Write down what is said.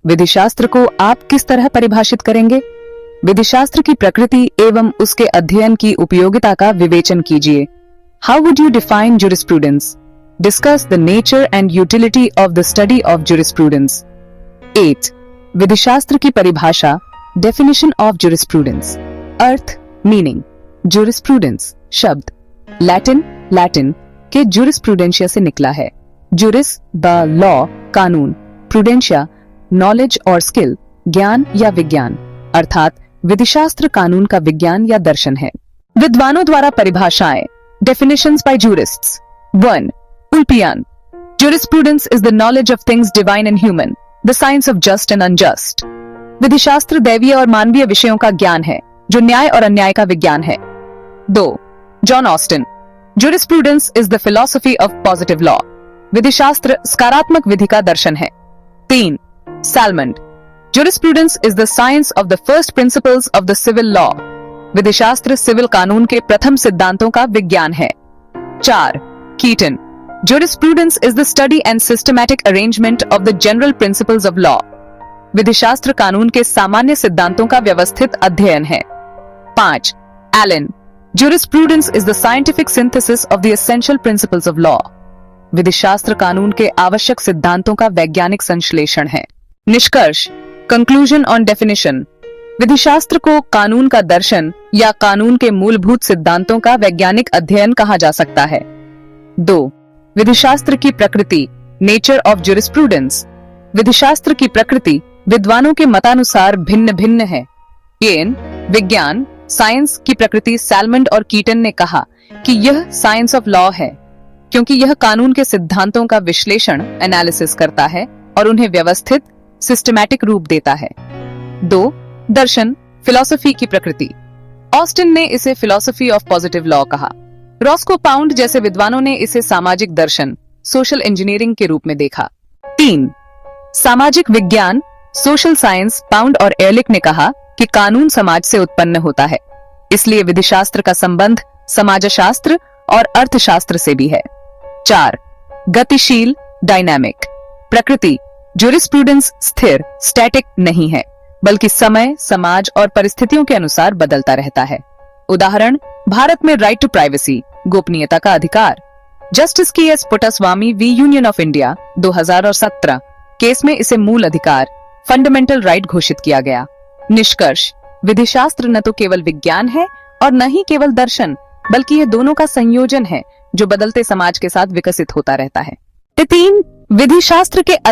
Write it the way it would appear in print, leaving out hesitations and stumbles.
विधिशास्त्र को आप किस तरह परिभाषित करेंगे? विधिशास्त्र की प्रकृति एवं उसके अध्ययन की उपयोगिता का विवेचन कीजिए। How would you define jurisprudence? Discuss the nature and utility of the study of jurisprudence. 8. विधिशास्त्र की परिभाषा, definition of jurisprudence. Earth, meaning. jurisprudence शब्द लैटिन के jurisprudentia से निकला है। juris द लॉ, कानून, prudentia नॉलेज और स्किल, ज्ञान या विज्ञान, अर्थात विधिशास्त्र कानून का विज्ञान या दर्शन है। विद्वानों द्वारा परिभाषाएं, definitions by jurists. 1. Ulpian. Jurisprudence is the knowledge of things divine and human, the science of just and unjust. विधिशास्त्र दैवीय और मानवीय विषयों का ज्ञान है, जो न्याय और अन्याय का विज्ञान है। 2. John Austin. Jurisprudence is the philosophy of positive law. विधिशास्त्र सकारात्मक विधि का दर्शन है। 3. Salmond. Jurisprudence is the science of the first principles of the civil law. विधिशास्त्र सिविल कानून के प्रथम सिद्धांतों का विज्ञान है। 4. Keaton. Jurisprudence is the study and systematic arrangement of the general principles of law. विधिशास्त्र कानून के सामान्य सिद्धांतों का व्यवस्थित अध्ययन है। 5. Allen. Jurisprudence is the scientific synthesis of the essential principles of law. विधिशास्त्र कानून के आवश्यक सिद्धांतों का वैज्ञानिक संश्लेषण है। निष्कर्ष, कंक्लूजन ऑन डेफिनेशन। विधिशास्त्र को कानून का दर्शन या कानून के मूलभूत सिद्धांतों का वैज्ञानिक अध्ययन कहा जा सकता है। 2. विधिशास्त्र की प्रकृति, नेचर ऑफ jurisprudence. विधिशास्त्र की प्रकृति विद्वानों के मतानुसार भिन्न भिन्न है। विज्ञान, साइंस की प्रकृति सैलमंड और कीटन ने कहा कि यह साइंस ऑफ लॉ है, क्योंकि यह कानून के सिद्धांतों का विश्लेषण, एनालिसिस करता है और उन्हें व्यवस्थित, सिस्टमैटिक रूप देता है। 2. दर्शन, फिलॉसफी की प्रकृति। ऑस्टिन ने इसे फिलॉसफी ऑफ पॉजिटिव लॉ कहा। रॉस्को पाउंड जैसे विद्वानों ने इसे सामाजिक दर्शन, सोशल इंजीनियरिंग के रूप में देखा। 3. सामाजिक विज्ञान, सोशल साइंस। पाउंड और एयरलिक ने कहा कि कानून समाज से उत्पन्न होता है, इसलिए विधिशास्त्र का संबंध समाजशास्त्र और अर्थशास्त्र से भी है। 4. गतिशील, डायनामिक प्रकृति। jurisprudence स्थिर, स्टैटिक नहीं है, बल्कि समय, समाज और परिस्थितियों के अनुसार बदलता रहता है। उदाहरण, भारत में राइट टू प्राइवेसी, गोपनीयता का अधिकार। Justice K S. Puttaswamy v Union of India 2017 case में इसे मूल अधिकार, फंडामेंटल राइट घोषित किया गया। निष्कर्ष, विधिशास्त्र न तो केवल विज्ञान है और न ही केवल दर्शन, बल्कि यह दोनों का संयोजन है जो बदलते समाज के साथ विकसित होता रहता है। 3. विधिशास्त्र के